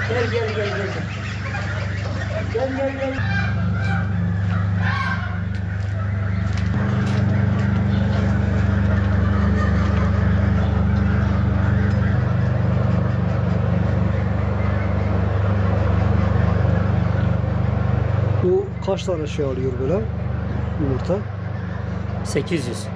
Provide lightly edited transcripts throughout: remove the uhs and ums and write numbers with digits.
Gel gel gel gel. Gel gel gel. Bu kaç tane şey alıyor böyle yumurta? 800.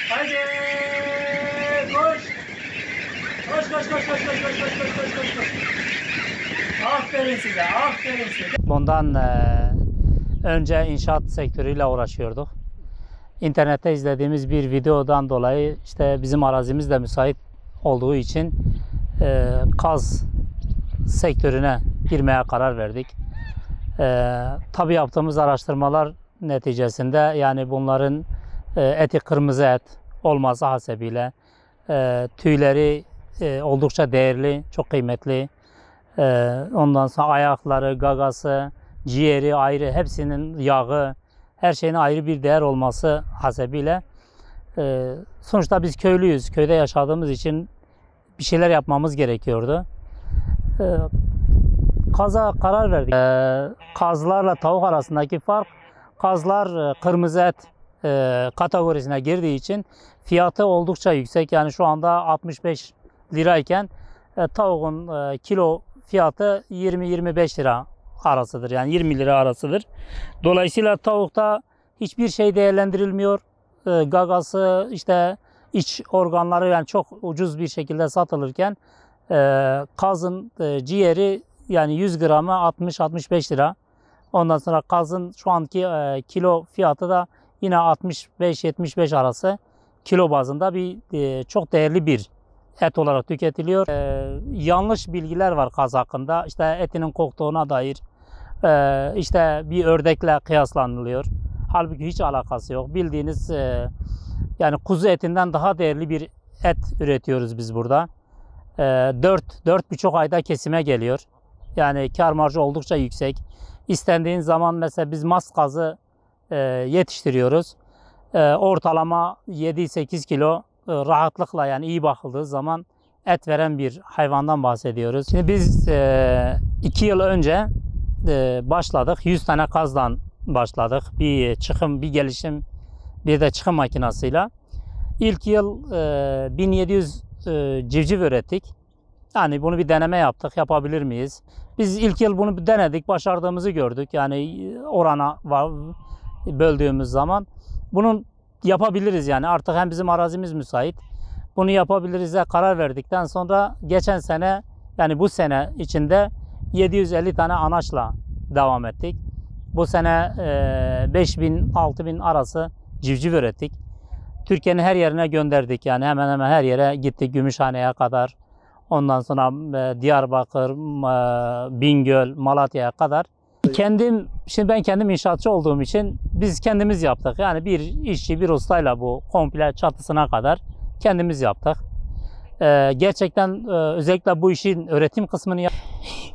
Haydi koş. Koş koş koş koş koş koş koş koş koş koş koş. Aferin size, aferin size. Bundan önce inşaat sektörüyle uğraşıyorduk. İnternette izlediğimiz bir videodan dolayı işte bizim arazimiz de müsait olduğu için kaz sektörüne girmeye karar verdik. Tabii yaptığımız araştırmalar neticesinde yani bunların eti kırmızı et olması hasebiyle tüyleri oldukça değerli, çok kıymetli. Ondan sonra ayakları, gagası, ciğeri ayrı, hepsinin yağı, her şeyin ayrı bir değer olması hasebiyle sonuçta biz köylüyüz, köyde yaşadığımız için bir şeyler yapmamız gerekiyordu. Kaza karar verdik. Kazlarla tavuk arasındaki fark, kazlar kırmızı et kategorisine girdiği için fiyatı oldukça yüksek. Yani şu anda 65 lirayken tavuğun kilo fiyatı 20-25 lira arasıdır. Yani 20 lira arasıdır. Dolayısıyla tavukta hiçbir şey değerlendirilmiyor. Gagası, işte iç organları yani çok ucuz bir şekilde satılırken kazın ciğeri yani 100 gramı 60-65 lira. Ondan sonra kazın şu anki kilo fiyatı da yine 65-75 arası kilo bazında bir çok değerli bir et olarak tüketiliyor. Yanlış bilgiler var kaz hakkında. İşte etinin koktuğuna dair işte bir ördekle kıyaslanılıyor. Halbuki hiç alakası yok. Bildiğiniz yani kuzu etinden daha değerli bir et üretiyoruz biz burada. 4-4,5 ayda kesime geliyor. Yani kar marjı oldukça yüksek. İstendiğin zaman mesela biz mas kazı yetiştiriyoruz. Ortalama 7-8 kilo rahatlıkla yani iyi bakıldığı zaman et veren bir hayvandan bahsediyoruz. Şimdi biz 2 yıl önce başladık. 100 tane kazdan başladık. Bir çıkım, bir gelişim, bir de çıkım makinasıyla. İlk yıl 1700 civciv ürettik. Yani bunu bir deneme yaptık. Yapabilir miyiz? Biz ilk yıl bunu denedik. Başardığımızı gördük. Yani orana böldüğümüz zaman bunun yapabiliriz yani. Artık hem bizim arazimiz müsait. Bunu yapabiliriz'e karar verdikten sonra geçen sene yani bu sene içinde 750 tane anaçla devam ettik. Bu sene 5000-6000 arası civciv ürettik. Türkiye'nin her yerine gönderdik yani hemen hemen her yere gittik, Gümüşhane'ye kadar. Ondan sonra Diyarbakır, Bingöl, Malatya'ya kadar. Şimdi ben kendim inşaatçı olduğum için biz kendimiz yaptık. Yani bir işçi, bir ustayla bu komple çatısına kadar kendimiz yaptık. Gerçekten özellikle bu işin üretim kısmını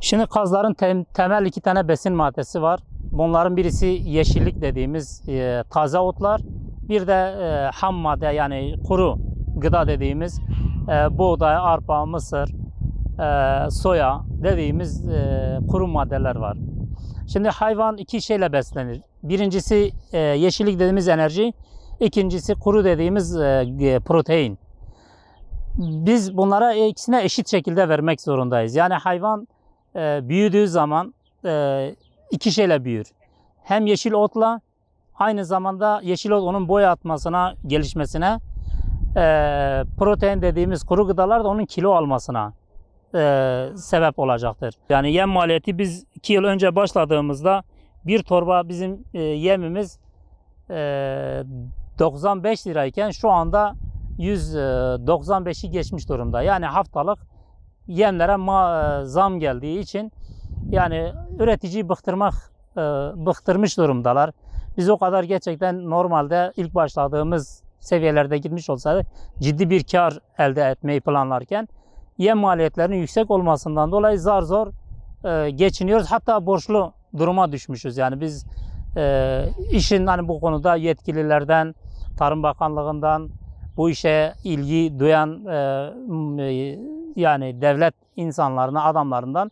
Şimdi kazların temel 2 tane besin maddesi var. Bunların birisi yeşillik dediğimiz taze otlar. Bir de ham madde yani kuru gıda dediğimiz buğday, arpa, mısır, soya dediğimiz kuru maddeler var. Şimdi hayvan 2 şeyle beslenir. Birincisi yeşillik dediğimiz enerji, ikincisi kuru dediğimiz protein. Biz bunlara ikisine eşit şekilde vermek zorundayız. Yani hayvan büyüdüğü zaman 2 şeyle büyür. Hem yeşil otla, aynı zamanda yeşil ot onun boy atmasına, gelişmesine, protein dediğimiz kuru gıdalar da onun kilo almasına sebep olacaktır. Yani yem maliyeti biz 2 yıl önce başladığımızda bir torba bizim yemimiz 95 lirayken şu anda 195'i geçmiş durumda. Yani haftalık yemlere zam geldiği için yani üreticiyi bıktırmak bıktırmış durumdalar. Biz o kadar gerçekten normalde ilk başladığımız seviyelerde gitmiş olsaydı ciddi bir kar elde etmeyi planlarken yem maliyetlerinin yüksek olmasından dolayı zar zor geçiniyoruz. Hatta borçlu duruma düşmüşüz. Yani biz işin hani bu konuda yetkililerden, Tarım Bakanlığı'ndan, bu işe ilgi duyan yani devlet insanlarına, adamlarından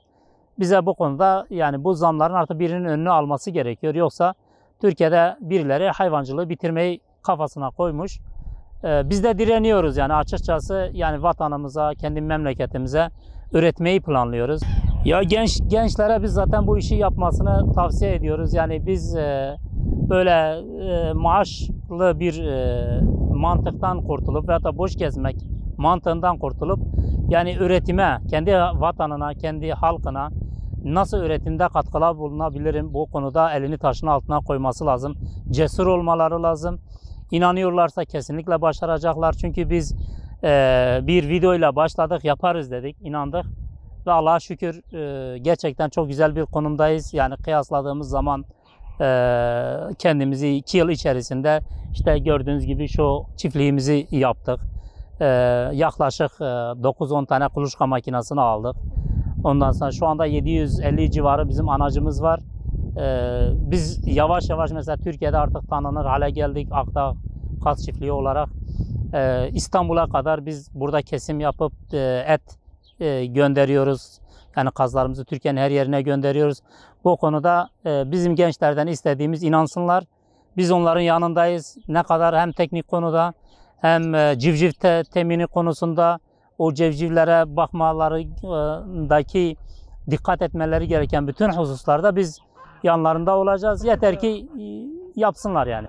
bize bu konuda yani bu zamların artık birinin önünü alması gerekiyor. Yoksa Türkiye'de birileri hayvancılığı bitirmeyi kafasına koymuş. Biz de direniyoruz yani açıkçası yani vatanımıza, kendi memleketimize üretmeyi planlıyoruz. Ya gençlere biz zaten bu işi yapmasını tavsiye ediyoruz. Yani biz böyle maaşlı bir mantıktan kurtulup veya da boş gezmek mantığından kurtulup yani üretime, kendi vatanına, kendi halkına nasıl üretimde katkılar bulunabilirim bu konuda elini taşın altına koyması lazım. Cesur olmaları lazım. İnanıyorlarsa kesinlikle başaracaklar. Çünkü biz bir videoyla başladık, yaparız dedik, inandık. Ve Allah'a şükür gerçekten çok güzel bir konumdayız. Yani kıyasladığımız zaman kendimizi 2 yıl içerisinde işte gördüğünüz gibi şu çiftliğimizi yaptık. Yaklaşık 9-10 tane kuluçka makinesini aldık. Ondan sonra şu anda 750 civarı bizim anacımız var. Biz yavaş yavaş mesela Türkiye'de artık tanınır hale geldik. Akdağ Kaz Çiftliği olarak İstanbul'a kadar biz burada kesim yapıp et gönderiyoruz. Yani kazlarımızı Türkiye'nin her yerine gönderiyoruz. Bu konuda bizim gençlerden istediğimiz inansınlar. Biz onların yanındayız. Ne kadar hem teknik konuda hem civciv temini konusunda o civcivlere bakmalarındaki dikkat etmeleri gereken bütün hususlarda biz yanlarında olacağız. Yeter ki yapsınlar yani.